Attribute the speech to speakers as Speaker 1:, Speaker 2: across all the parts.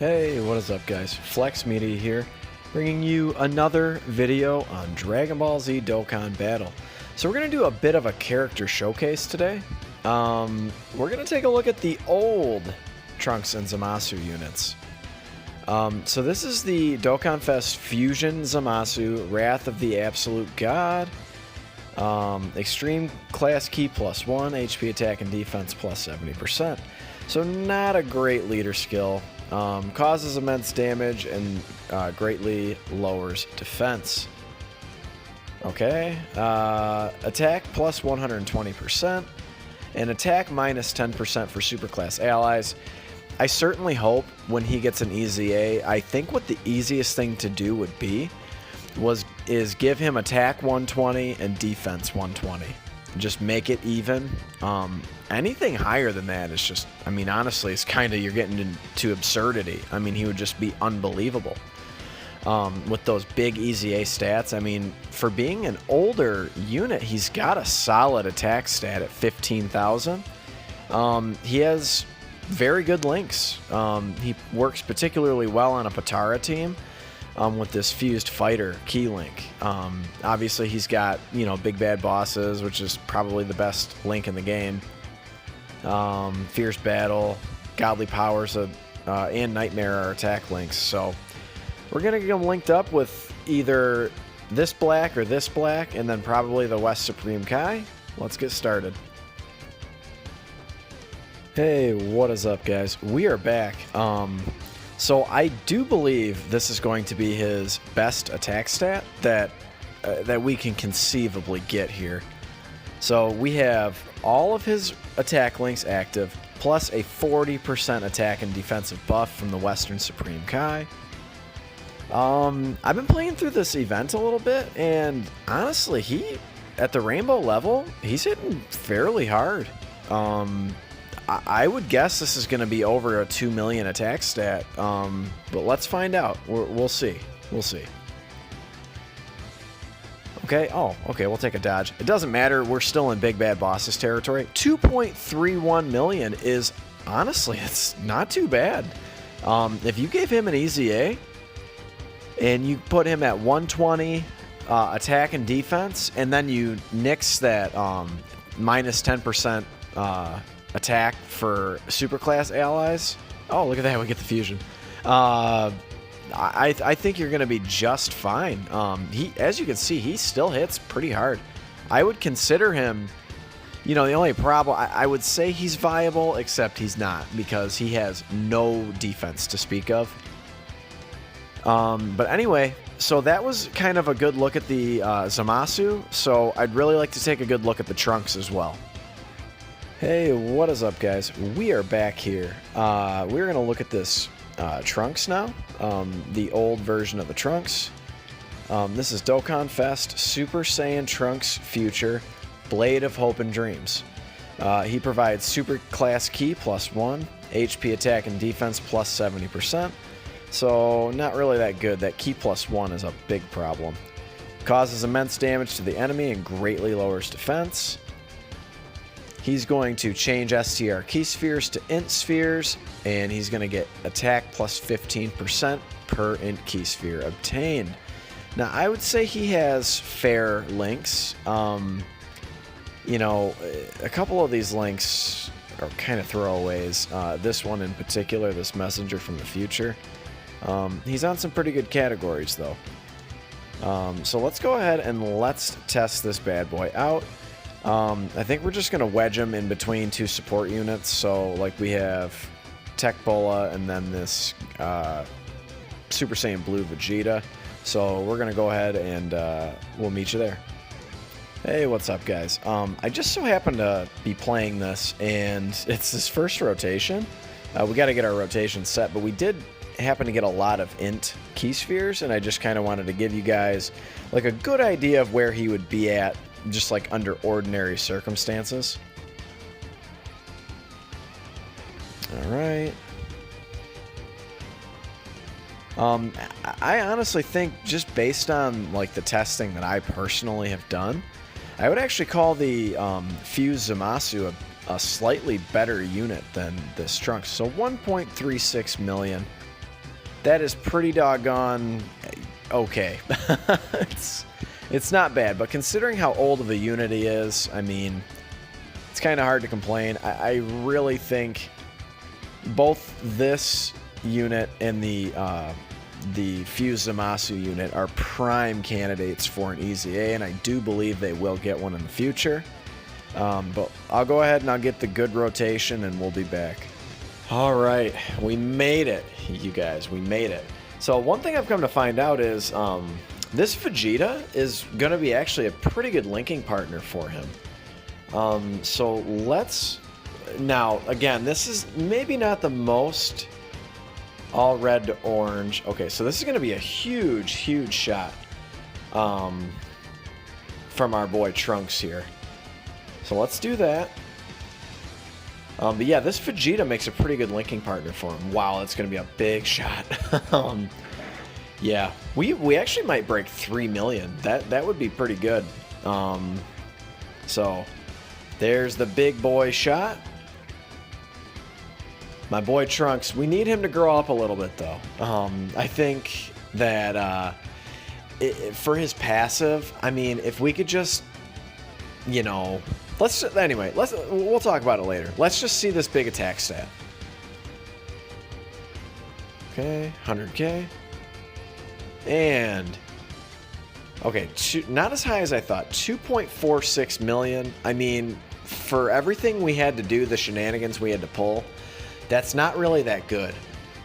Speaker 1: Hey, what is up guys? Flex Media here, bringing you another video on Dragon Ball Z Dokkan Battle. So we're going to do a bit of a character showcase today. We're going to take a look at the old Trunks and Zamasu units. So this is the Dokkan Fest Fusion Zamasu, Wrath of the Absolute God, Extreme Class Key +1, HP attack and defense plus 70%. So not a great leader skill. Causes immense damage and greatly lowers defense. Okay, attack plus 120% and attack minus 10% for superclass allies. I certainly hope when he gets an EZA, I think what the easiest thing to do would be is give him attack 120 and defense 120. Just make it even. Anything higher than that is just, I mean, honestly, it's kind of, you're getting into absurdity. I mean, he would just be unbelievable with those big EZA stats. I mean, for being an older unit, he's got a solid attack stat at 15,000. He has very good links. He works particularly well on a Patara team. With this fused fighter key link. Obviously he's got, you know, big bad bosses, which is probably the best link in the game. Fierce battle, godly powers, and nightmare are attack links. So we're gonna get him linked up with either this black or this black, and then probably the West Supreme Kai. Let's get started. Hey, what is up guys? We are back. So I do believe this is going to be his best attack stat that we can conceivably get here. So we have all of his attack links active, plus a 40% attack and defensive buff from the Western Supreme Kai. I've been playing through this event a little bit, and honestly, he, at the rainbow level, he's hitting fairly hard. I would guess this is going to be over a 2 million attack stat, but let's find out. We'll see. We'll see. Okay, oh, okay, we'll take a dodge. It doesn't matter, we're still in big bad bosses territory. 2.31 million is, honestly, it's not too bad. If you gave him an EZA, and you put him at 120 attack and defense, and then you nix that minus 10% attack for superclass allies. Oh, look at that, we get the fusion. I think you're going to be just fine. As you can see, he still hits pretty hard. I would consider him, you know, the only problem, I would say he's viable, except he's not, because he has no defense to speak of. But anyway, so that was kind of a good look at the Zamasu, so I'd really like to take a good look at the Trunks as well. Hey, what is up guys? We are back here. We're going to look at this Trunks now, the old version of the Trunks. This is Dokkan Fest Super Saiyan Trunks Future Blade of Hope and Dreams. He provides Super Class Key +1, HP attack and defense plus 70%. So not really that good. That Key +1 is a big problem. Causes immense damage to the enemy and greatly lowers defense. He's going to change STR key spheres to int spheres, and he's going to get attack plus 15% per int key sphere obtained. Now, I would say he has fair links. You know, a couple of these links are kind of throwaways. This one in particular, this messenger from the future. He's on some pretty good categories, though. So let's go ahead and let's test this bad boy out. I think we're just going to wedge him in between two support units. So, like, we have Tech Bola and then this Super Saiyan Blue Vegeta. So we're going to go ahead and we'll meet you there. Hey, what's up, guys? I just so happen to be playing this, and it's this first rotation. We got to get our rotation set, but we did happen to get a lot of int key spheres, and I just kind of wanted to give you guys, like, a good idea of where he would be at just like under ordinary circumstances. Alright. I honestly think, just based on like the testing that I personally have done, I would actually call the Fused Zamasu a slightly better unit than this Trunks. So 1.36 million. that is pretty doggone okay. It's not bad, but considering how old of a unit he is, I mean, it's kind of hard to complain. I really think both this unit and the fused Zamasu unit are prime candidates for an Easy A, and I do believe they will get one in the future. But I'll go ahead and I'll get the good rotation, and we'll be back. All right, we made it, you guys. We made it. So one thing I've come to find out is this Vegeta is going to be actually a pretty good linking partner for him. So let's... Now, again, this is maybe not the most all red to orange. Okay, so this is going to be a huge, huge shot from our boy Trunks here. So let's do that. But yeah, this Vegeta makes a pretty good linking partner for him. Wow, that's going to be a big shot. Yeah, we actually might break 3 million. That would be pretty good. So there's the big boy shot. My boy Trunks, we need him to grow up a little bit, though. I think that for his passive, I mean, if we could just, you know, we'll talk about it later. Let's just see this big attack stat. Okay, 100K. And, okay, not as high as I thought. 2.46 million. I mean, for everything we had to do, the shenanigans we had to pull, that's not really that good.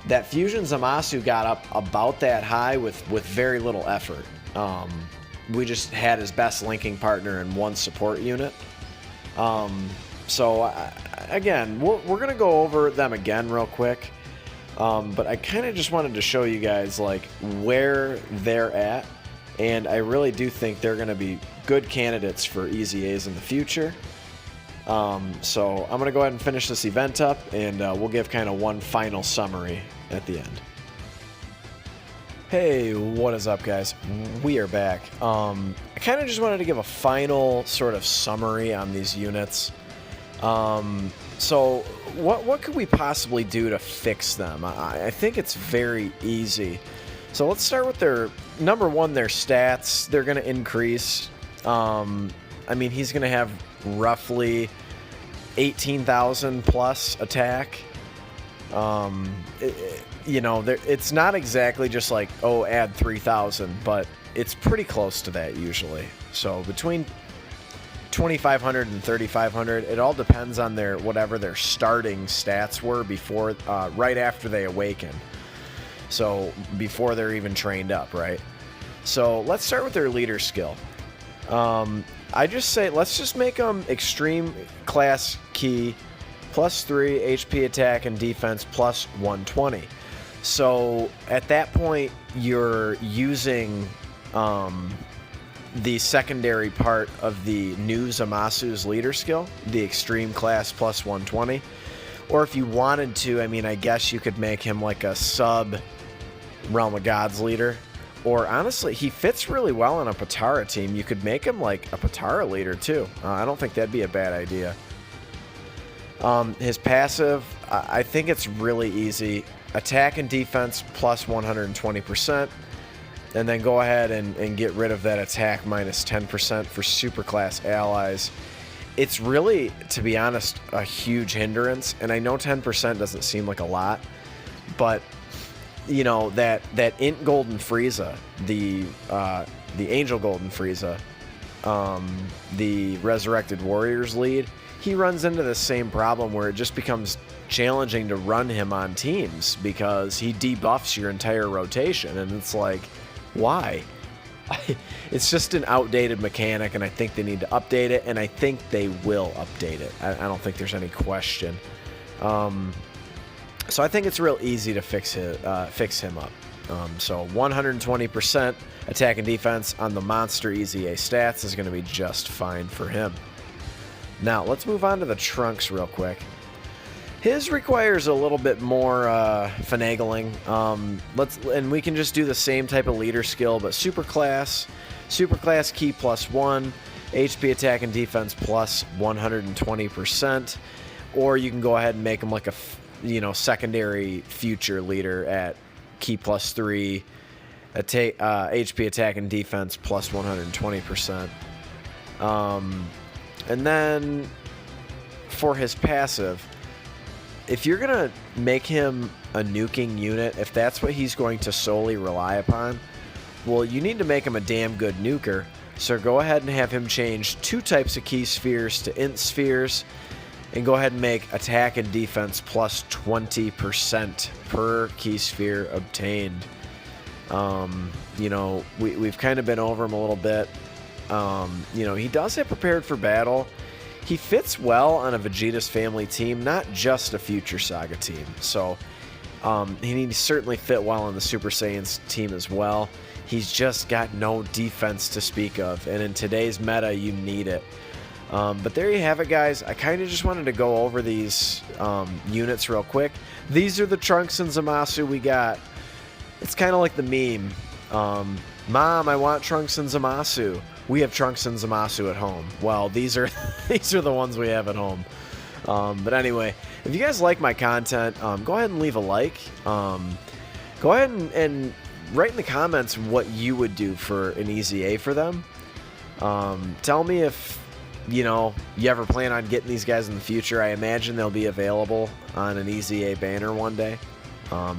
Speaker 1: That Fusion Zamasu got up about that high with very little effort. We just had his best linking partner in one support unit. So, again, we're going to go over them again real quick. But I kind of just wanted to show you guys, like, where they're at. And I really do think they're going to be good candidates for Easy A's in the future. So I'm going to go ahead and finish this event up, and we'll give kind of one final summary at the end. Hey, what is up, guys? We are back. I kind of just wanted to give a final sort of summary on these units. So what could we possibly do to fix them? I think it's very easy. So let's start with their, number one, their stats. They're going to increase. I mean, he's going to have roughly 18,000 plus attack. You know, it's not exactly just like, oh, add 3,000, but it's pretty close to that usually. So between 2,500 and 3,500, it all depends on their whatever their starting stats were before, right after they awaken. So before they're even trained up, right? So let's start with their leader skill. I just say let's just make them extreme class key +3 HP attack and defense +120. So at that point, you're using the secondary part of the new Zamasu's leader skill, the extreme class +120. Or if you wanted to, I mean, I guess you could make him like a sub Realm of Gods leader. Or honestly, he fits really well on a Patara team. You could make him like a Patara leader too. I don't think that'd be a bad idea. His passive, I think it's really easy. Attack and defense +120%. And then go ahead and get rid of that attack -10% for superclass allies. It's really, to be honest, a huge hindrance. And I know 10% doesn't seem like a lot, but you know, that Int Golden Frieza, the Angel Golden Frieza, the Resurrected Warriors lead, he runs into the same problem where it just becomes challenging to run him on teams because he debuffs your entire rotation, and it's like, why? It's just an outdated mechanic, and I think they need to update it, and I think they will update it. I don't think there's any question. So I think it's real easy to fix him up. So 120% attack and defense on the Monster Easy A stats is going to be just fine for him. Now let's move on to the Trunks real quick. His requires a little bit more finagling. And we can just do the same type of leader skill, but superclass key +1, HP attack and defense +120%, or you can go ahead and make him like a secondary future leader at Ki +3, HP attack and defense plus 120%. And then for his passive, if you're going to make him a nuking unit, if that's what he's going to solely rely upon, well, you need to make him a damn good nuker. So go ahead and have him change 2 types of Ki spheres to int spheres, and go ahead and make attack and defense plus 20% per Ki sphere obtained. You know, we've kind of been over him a little bit. You know, he does have prepared for battle. He fits well on a Vegeta's family team, not just a Future Saga team. So he needs to certainly fit well on the Super Saiyan's team as well. He's just got no defense to speak of, and in today's meta, you need it. But there you have it, guys. I kind of just wanted to go over these units real quick. These are the Trunks and Zamasu we got. It's kind of like the meme. Mom, I want Trunks and Zamasu. We have Trunks and Zamasu at home. Well, these are these are the ones we have at home. But anyway, if you guys like my content, go ahead and leave a like. Go ahead and write in the comments what you would do for an easy A for them. Tell me if you ever plan on getting these guys in the future. I imagine they'll be available on an easy A banner one day.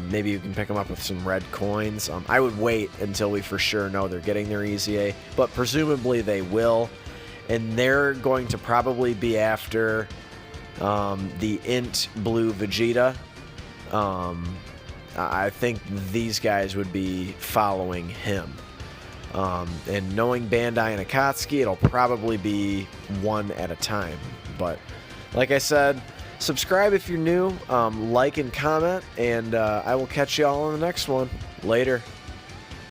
Speaker 1: Maybe you can pick them up with some red coins. I would wait until we for sure know they're getting their easy A, but presumably they will, and they're going to probably be after the int blue Vegeta. I think these guys would be following him. And knowing Bandai and Akatsuki, it'll probably be one at a time. But like I said, subscribe if you're new, like and comment, and I will catch you all on the next one. Later.